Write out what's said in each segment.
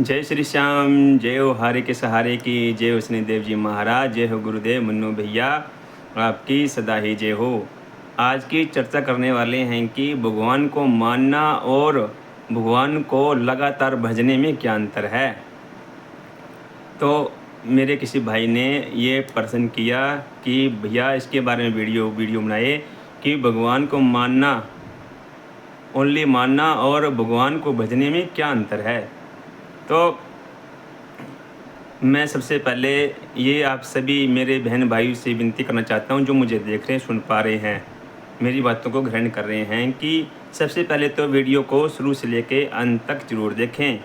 जय श्री श्याम, जय हो हारे के सहारे की, जय हो शनिदेव जी महाराज, जय हो गुरुदेव मुन्नू भैया, आपकी सदा ही जय हो। आज की चर्चा करने वाले हैं कि भगवान को मानना और भगवान को लगातार भजने में क्या अंतर है। तो मेरे किसी भाई ने ये प्रश्न किया कि भैया इसके बारे में वीडियो बनाए कि भगवान को मानना, ओनली मानना और भगवान को भजने में क्या अंतर है। तो मैं सबसे पहले ये आप सभी मेरे बहन भाइयों से विनती करना चाहता हूँ जो मुझे देख रहे हैं, सुन पा रहे हैं, मेरी बातों को ग्रहण कर रहे हैं कि सबसे पहले तो वीडियो को शुरू से लेके अंत तक ज़रूर देखें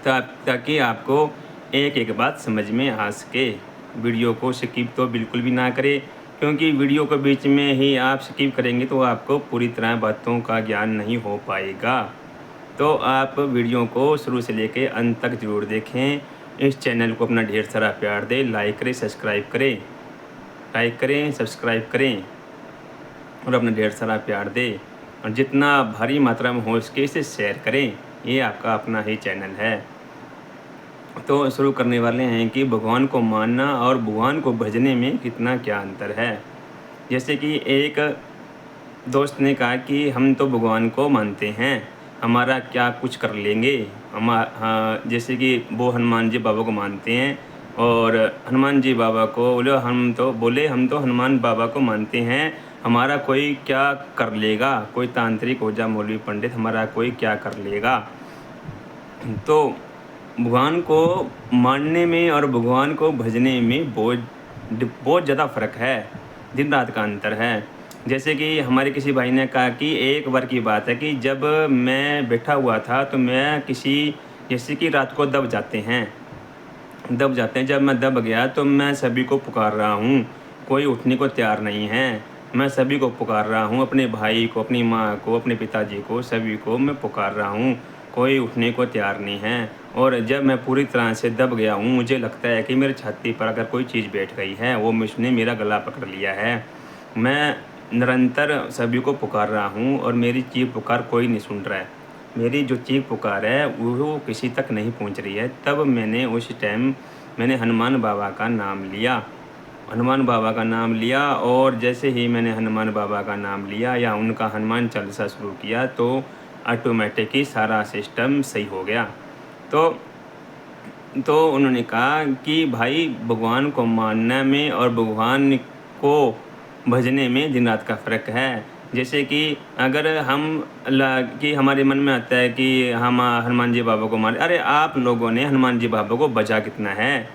ताकि आपको एक एक बात समझ में आ सके। वीडियो को स्किप तो बिल्कुल भी ना करें, क्योंकि वीडियो के बीच में ही आप स्किप करेंगे तो आपको पूरी तरह बातों का ज्ञान नहीं हो पाएगा। तो आप वीडियो को शुरू से लेके अंत तक ज़रूर देखें। इस चैनल को अपना ढेर सारा प्यार दें, लाइक करें, सब्सक्राइब करें और अपना ढेर सारा प्यार दें और जितना भारी मात्रा में हो सके इसे शेयर करें। ये आपका अपना ही चैनल है। तो शुरू करने वाले हैं कि भगवान को मानना और भगवान को भजने में कितना क्या अंतर है। जैसे कि एक दोस्त ने कहा कि हम तो भगवान को मानते हैं, हमारा क्या कुछ कर लेंगे। हाँ, जैसे कि वो हनुमान जी बाबा को मानते हैं और हनुमान जी बाबा को बोले हम तो हनुमान बाबा को मानते हैं, हमारा कोई क्या कर लेगा, कोई तांत्रिक ओझा मौलवी पंडित हमारा कोई क्या कर लेगा। तो भगवान को मानने में और भगवान को भजने में बहुत ज़्यादा फ़र्क है, दिन रात का अंतर है। जैसे कि हमारे किसी भाई ने कहा कि एक बार की बात है कि जब मैं बैठा हुआ था तो मैं जैसे कि रात को दब जाते हैं, जब मैं दब गया तो मैं सभी को पुकार रहा हूँ, कोई उठने को तैयार नहीं है। मैं सभी को पुकार रहा हूँ, अपने भाई को, अपनी माँ को, अपने पिताजी को, सभी को मैं पुकार रहा हूँ, कोई उठने को तैयार नहीं है। और जब मैं पूरी तरह से दब गया हूँ, मुझे लगता है कि मेरे छाती पर अगर कोई चीज़ बैठ गई है, वो उसने मेरा गला पकड़ लिया है। मैं निरंतर सभी को पुकार रहा हूँ और मेरी चीख पुकार कोई नहीं सुन रहा है। मेरी जो चीख पुकार है वो किसी तक नहीं पहुँच रही है। तब मैंने उस टाइम हनुमान बाबा का नाम लिया और जैसे ही मैंने हनुमान बाबा का नाम लिया या उनका हनुमान चालीसा शुरू किया तो ऑटोमेटिक ही सारा सिस्टम सही हो गया। तो उन्होंने कहा कि भाई भगवान को मानने में और भगवान को भजने में दिन रात का फ़र्क है। जैसे कि अगर कि हमारे मन में आता है कि हम हनुमान जी बाबा को माने, अरे आप लोगों ने हनुमान जी बाबा को भजा कितना है,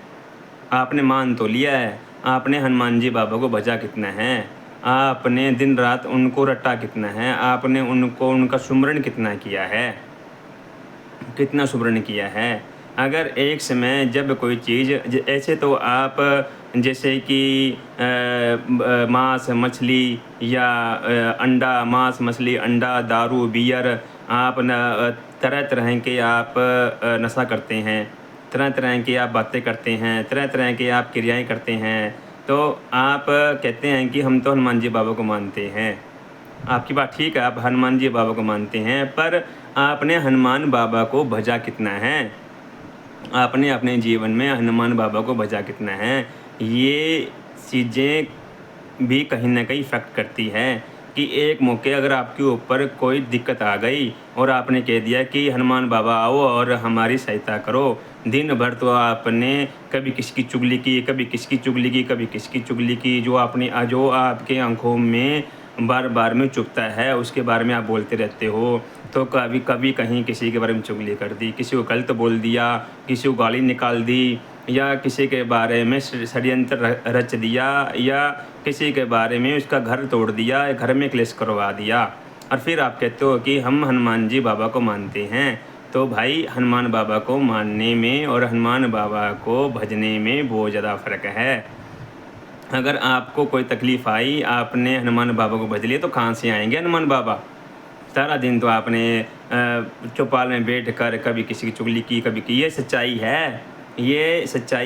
आपने मान तो लिया है, आपने हनुमान जी बाबा को भजा कितना है, आपने दिन रात उनको रटा कितना है, आपने उनका सुमरण कितना किया है, कितना सुमरण किया है। अगर एक समय जब कोई चीज़ ऐसे तो आप जैसे कि मांस मछली या मांस मछली अंडा दारू बियर आप तरह तरह के आप नशा करते हैं, तरह तरह की आप बातें करते हैं, तरह तरह की आप क्रियाएं करते हैं। तो आप कहते हैं कि हम तो हनुमान जी बाबा को मानते हैं। आपकी बात ठीक है, आप हनुमान जी बाबा को मानते हैं, पर आपने हनुमान बाबा को भजा कितना है, आपने अपने जीवन में हनुमान बाबा को भजा कितना है। ये चीज़ें भी कहीं ना कहीं इफ़ेक्ट करती है कि एक मौके अगर आपके ऊपर कोई दिक्कत आ गई और आपने कह दिया कि हनुमान बाबा आओ और हमारी सहायता करो, दिन भर तो आपने कभी किसकी चुगली की, कभी किसकी चुगली की, कभी किसकी चुगली की, जो आपके आंखों में बार बार में चुभता है उसके बारे में आप बोलते रहते हो। तो कभी कभी कहीं किसी के बारे में चुगली कर दी, किसी को गलत बोल दिया, किसी को गाली निकाल दी, या किसी के बारे में षड्यंत्र रच दिया, या किसी के बारे में उसका घर तोड़ दिया, घर में क्लेश करवा दिया, और फिर आप कहते हो कि हम हनुमान जी बाबा को मानते हैं। तो भाई हनुमान बाबा को मानने में और हनुमान बाबा को भजने में बहुत ज़्यादा फ़र्क है। अगर आपको कोई तकलीफ़ आई, आपने हनुमान बाबा को भज लिया, तो कहाँ से आएंगे हनुमान बाबा। सारा दिन तो आपने चौपाल में बैठ कर कभी किसी की चुगली की, कभी की। ये सच्चाई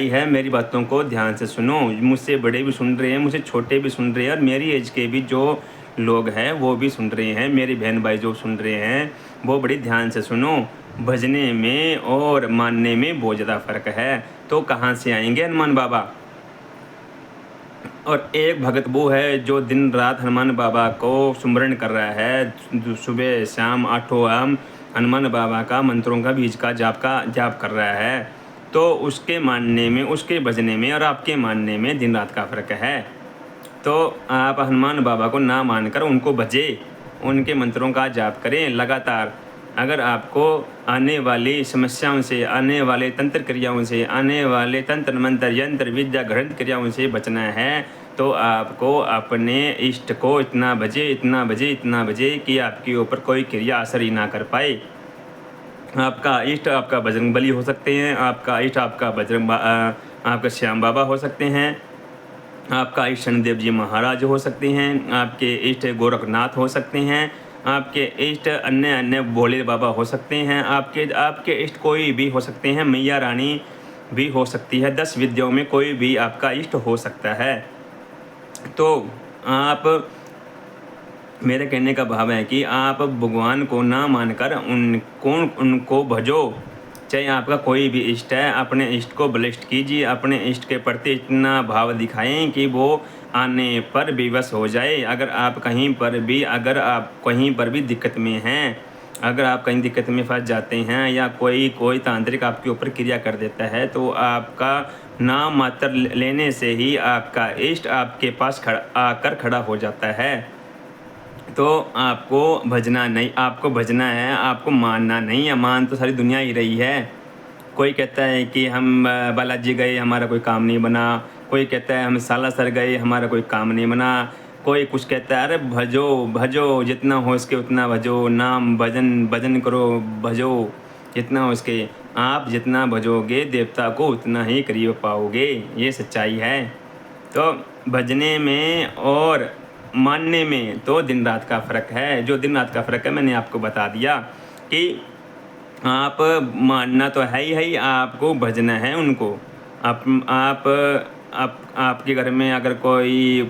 है। मेरी बातों को ध्यान से सुनो। मुझसे बड़े भी सुन रहे हैं, मुझसे छोटे भी सुन रहे हैं, और मेरी एज के भी जो लोग हैं वो भी सुन रहे हैं। मेरे बहन भाई जो सुन रहे हैं वो बड़ी ध्यान से सुनो। भजने में और मानने में बहुत ज़्यादा फ़र्क है। तो कहाँ से आएंगे हनुमान बाबा? और एक भगत वो है जो दिन रात हनुमान बाबा को सुमरण कर रहा है, सुबह शाम 8 आम हनुमान बाबा का मंत्रों का बीज का जाप कर रहा है। तो उसके मानने में, उसके भजने में और आपके मानने में दिन रात का फ़र्क है। तो आप हनुमान बाबा को ना मानकर उनको भजें, उनके मंत्रों का जाप करें लगातार। अगर आपको आने वाली समस्याओं से, आने वाले तंत्र क्रियाओं से, आने वाले तंत्र मंत्र यंत्र विद्या ग्रंथ क्रियाओं से बचना है, तो आपको अपने इष्ट को इतना बजे कि आपके ऊपर कोई क्रिया असर ही ना कर पाए। आपका इष्ट आपका बजरंग बली हो सकते हैं, आपका इष्ट आपका श्याम बाबा हो सकते हैं, आपका इष्ट शनिदेव जी महाराज हो सकते हैं, आपके इष्ट गोरखनाथ हो सकते हैं, आपके इष्ट अन्य भोले बाबा हो सकते हैं, आपके इष्ट कोई भी हो सकते हैं, मैया रानी भी हो सकती है, 10 विद्याओं में कोई भी आपका इष्ट हो सकता है। तो आप, मेरे कहने का भाव है कि आप भगवान को ना मानकर उनको भजो। चाहे आपका कोई भी इष्ट है, अपने इष्ट को बलिष्ठ कीजिए, अपने इष्ट के प्रति इतना भाव दिखाएं कि वो आने पर विवश हो जाए। अगर आप कहीं पर भी दिक्कत में हैं, अगर आप कहीं दिक्कत में फंस जाते हैं या कोई तांत्रिक आपके ऊपर क्रिया कर देता है, तो आपका नाम मात्र लेने से ही आपका इष्ट आपके पास आकर खड़ा हो जाता है। तो आपको भजना है, आपको मानना नहीं है। मान तो सारी दुनिया ही रही है। कोई कहता है कि हम बालाजी गए, हमारा कोई काम नहीं बना। कोई कहता है हम सालासर गए, हमारा कोई काम नहीं बना। कोई कुछ कहता है अरे भजो जितना हो सके उतना भजो, नाम भजन करो, भजो जितना हो सके। आप जितना भजोगे देवता को उतना ही करीब पाओगे, ये सच्चाई है। तो भजने में और मानने में तो दिन रात का फ़र्क है। जो दिन रात का फ़र्क है मैंने आपको बता दिया कि आप मानना तो है ही, आपको भजना है उनको। आपके घर में अगर कोई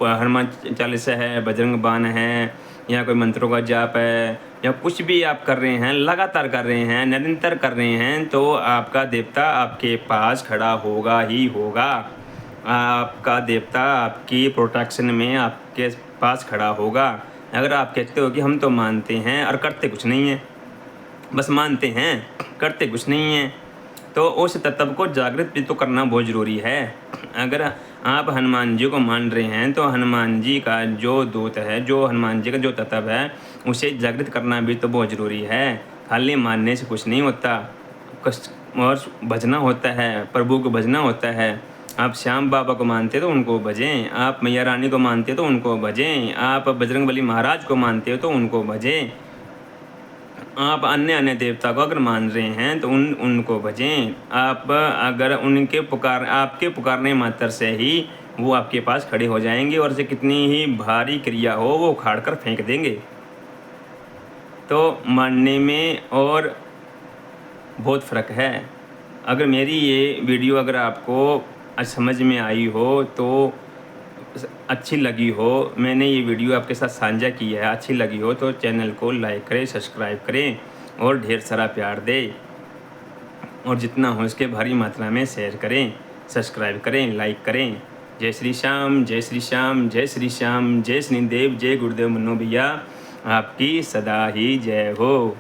हनुमान चालीसा है, बजरंग बाण है, या कोई मंत्रों का जाप है, या कुछ भी आप कर रहे हैं, लगातार कर रहे हैं, निरंतर कर रहे हैं, तो आपका देवता आपके पास खड़ा होगा ही होगा। आपका देवता आपकी प्रोटेक्शन में आपके पास खड़ा होगा। अगर आप कहते हो कि हम तो मानते हैं और करते कुछ नहीं हैं, बस मानते हैं करते कुछ नहीं हैं, तो उस तत्व को जागृत भी तो करना बहुत ज़रूरी है। अगर आप हनुमान जी को मान रहे हैं, तो हनुमान जी का जो दूत है, जो हनुमान जी का जो तत्व है, उसे जागृत करना भी तो बहुत ज़रूरी है। खाली मानने से कुछ नहीं होता, और भजना होता है, प्रभु को भजना होता है। आप श्याम बाबा को मानते हो तो उनको भजें, आप मैया रानी को मानते हो तो उनको भजें, आप बजरंगबली महाराज को मानते हो तो उनको भजें। आप अन्य देवता को अगर मान रहे हैं तो उनको भजें। आप अगर आपके पुकारने मात्र से ही वो आपके पास खड़े हो जाएंगे, और से कितनी ही भारी क्रिया हो वो उखाड़ कर फेंक देंगे। तो मानने में और बहुत फ़र्क है। अगर मेरी ये वीडियो अगर आपको समझ में आई हो, तो अच्छी लगी हो, मैंने ये वीडियो आपके साथ साझा की है, अच्छी लगी हो तो चैनल को लाइक करें, सब्सक्राइब करें और ढेर सारा प्यार दें, और जितना हो इसके भारी मात्रा में शेयर करें, सब्सक्राइब करें, लाइक करें। जय श्री श्याम, जय श्री श्याम, जय श्री श्याम, जय शनिदेव, जय गुरुदेव मन्नू भैया, आपकी सदा ही जय हो।